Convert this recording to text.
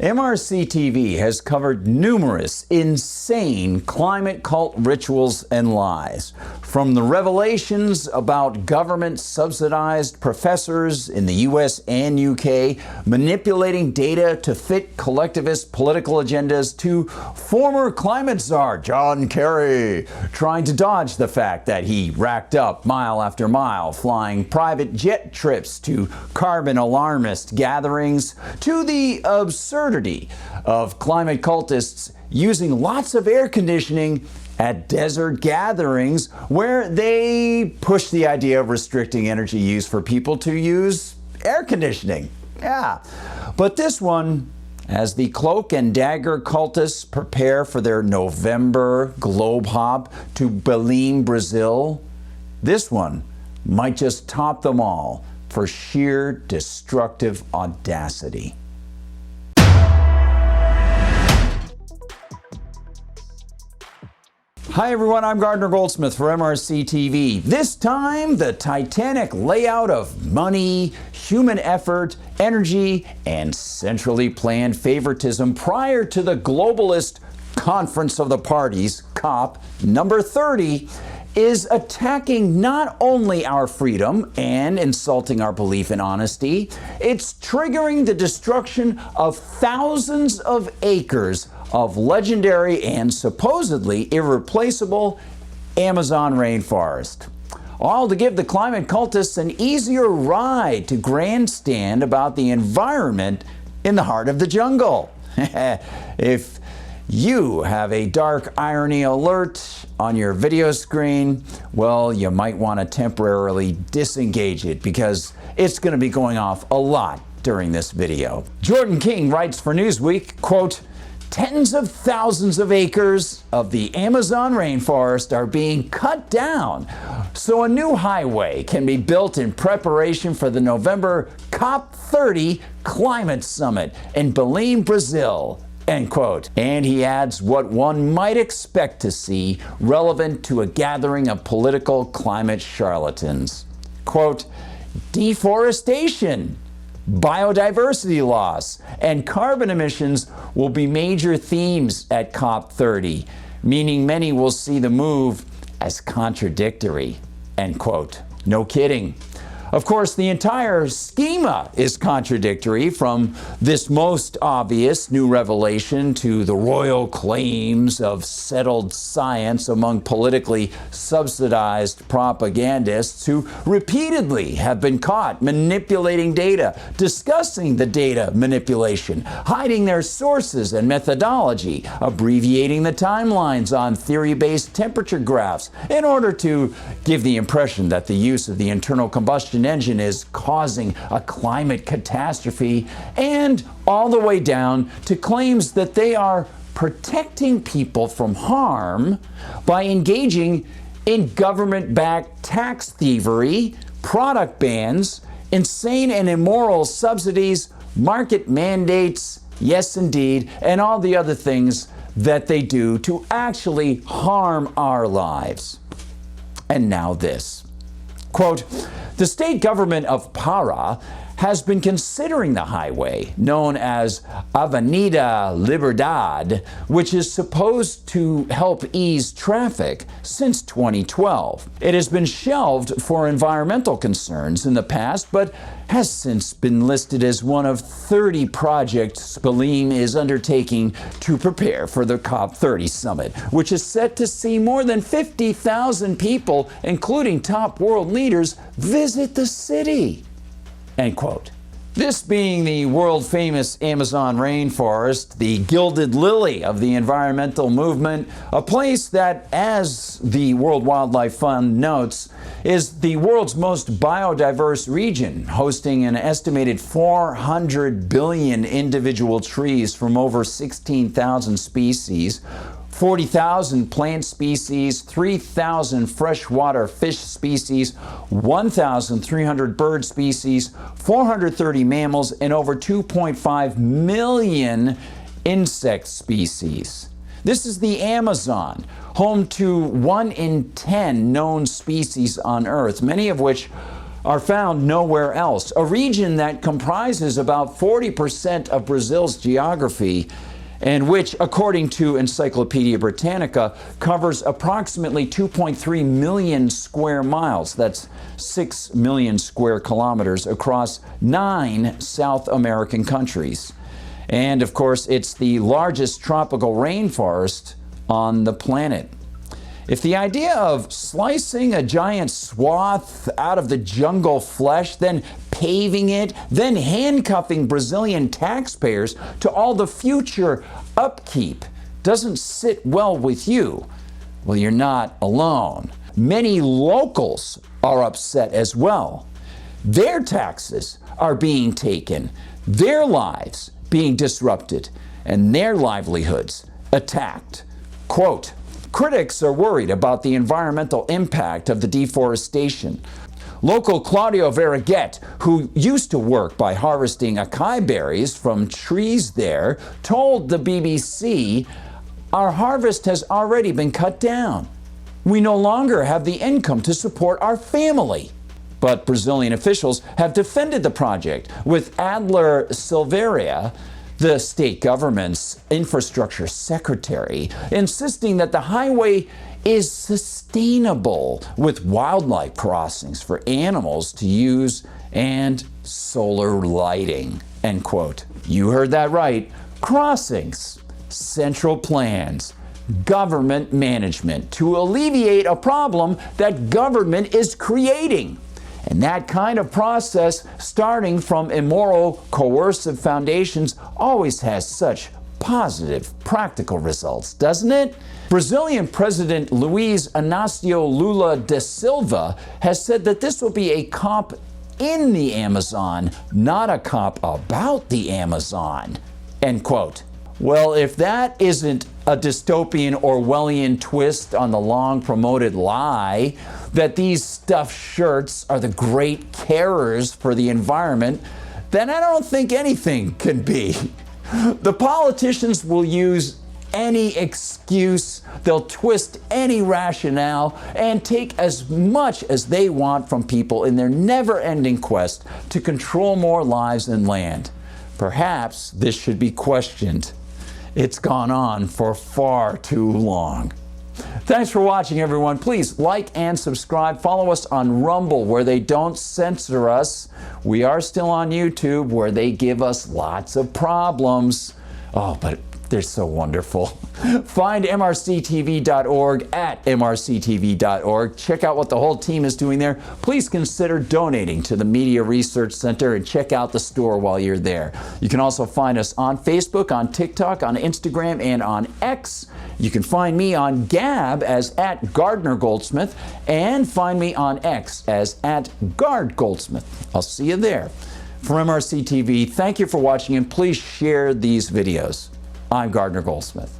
MRC-TV has covered numerous insane climate cult rituals and lies. From the revelations about government-subsidized professors in the US and UK manipulating data to fit collectivist political agendas to former climate czar John Kerry trying to dodge the fact that he racked up mile after mile flying private jet trips to carbon alarmist gatherings, to the absurdity of climate cultists using lots of air conditioning at desert gatherings where they push the idea of restricting energy use for people to use air conditioning. Yeah, but this one, as the cloak-and-dagger cultists prepare for their November globe hop to Belém, Brazil, this one might just top them all for sheer destructive audacity. Hi everyone, I'm Gardner Goldsmith for MRC-TV. This time, the titanic layout of money, human effort, energy, and centrally planned favoritism prior to the globalist Conference of the Parties, COP number 30, is attacking not only our freedom and insulting our belief in honesty, it's triggering the destruction of thousands of acres of legendary and supposedly irreplaceable Amazon rainforest. All to give the climate cultists an easier ride to grandstand about the environment in the heart of the jungle. If you have a dark irony alert on your video screen, well, you might want to temporarily disengage it because it's going to be going off a lot during this video. Jordan King writes for Newsweek, quote, "Tens of thousands of acres of the Amazon rainforest are being cut down so a new highway can be built in preparation for the November COP30 climate summit in Belém, Brazil." End quote. And he adds what one might expect to see relevant to a gathering of political climate charlatans. Quote, "Deforestation, biodiversity loss, and carbon emissions will be major themes at COP30, meaning many will see the move as contradictory." End quote. No kidding. Of course, the entire schema is contradictory, from this most obvious new revelation to the royal claims of settled science among politically subsidized propagandists who repeatedly have been caught manipulating data, discussing the data manipulation, hiding their sources and methodology, abbreviating the timelines on theory-based temperature graphs in order to give the impression that the use of the internal combustion engine is causing a climate catastrophe, and all the way down to claims that they are protecting people from harm by engaging in government-backed tax thievery, product bans, insane and immoral subsidies, market mandates, yes indeed, and all the other things that they do to actually harm our lives. And now this. Quote, "The state government of Para has been considering the highway known as Avenida Liberdade, which is supposed to help ease traffic, since 2012. It has been shelved for environmental concerns in the past, but has since been listed as one of 30 projects Belém is undertaking to prepare for the COP30 summit, which is set to see more than 50,000 people, including top world leaders, visit the city." End quote. This being the world-famous Amazon rainforest, the gilded lily of the environmental movement, a place that, as the World Wildlife Fund notes, is the world's most biodiverse region, hosting an estimated 400 billion individual trees from over 16,000 species, 40,000 plant species, 3,000 freshwater fish species, 1,300 bird species, 430 mammals, and over 2.5 million insect species. This is the Amazon, home to 1 in 10 known species on Earth, many of which are found nowhere else. A region that comprises about 40% of Brazil's geography, and which, according to Encyclopedia Britannica, covers approximately 2.3 million square miles. That's 6 million square kilometers across 9 South American countries. And of course, it's the largest tropical rainforest on the planet. If the idea of slicing a giant swath out of the jungle flesh, then paving it, then handcuffing Brazilian taxpayers to all the future upkeep doesn't sit well with you, well, you're not alone. Many locals are upset as well. Their taxes are being taken, their lives being disrupted, and their livelihoods attacked. Quote, critics are worried about the environmental impact of the deforestation. Local Claudio Veraghet, who used to work by harvesting acai berries from trees there, told the BBC, "Our harvest has already been cut down. We no longer have the income to support our family." But Brazilian officials have defended the project, with Adler Silveira, the state government's infrastructure secretary, insisting that the highway is sustainable, with wildlife crossings for animals to use and solar lighting. End quote. You heard that right. Crossings, central plans, government management to alleviate a problem that government is creating. And that kind of process, starting from immoral, coercive foundations, always has such positive, practical results, doesn't it? Brazilian President Luiz Inácio Lula da Silva has said that this will be a COP in the Amazon, not a COP about the Amazon. End quote. Well, if that isn't a dystopian Orwellian twist on the long-promoted lie that these stuffed shirts are the great carers for the environment, then I don't think anything can be. The politicians will use any excuse, they'll twist any rationale, and take as much as they want from people in their never-ending quest to control more lives and land. Perhaps this should be questioned. It's gone on for far too long. Thanks for watching, everyone. Please like and subscribe. Follow us on Rumble, where they don't censor us. We are still on YouTube, where they give us lots of problems. Oh, but they're so wonderful. Find MRCTV.org at MRCTV.org. Check out what the whole team is doing there. Please consider donating to the Media Research Center and check out the store while you're there. You can also find us on Facebook, on TikTok, on Instagram, and on X. You can find me on Gab as at Gardner Goldsmith, and find me on X as at Gard Goldsmith. I'll see you there. For MRC TV, thank you for watching, and please share these videos. I'm Gardner Goldsmith.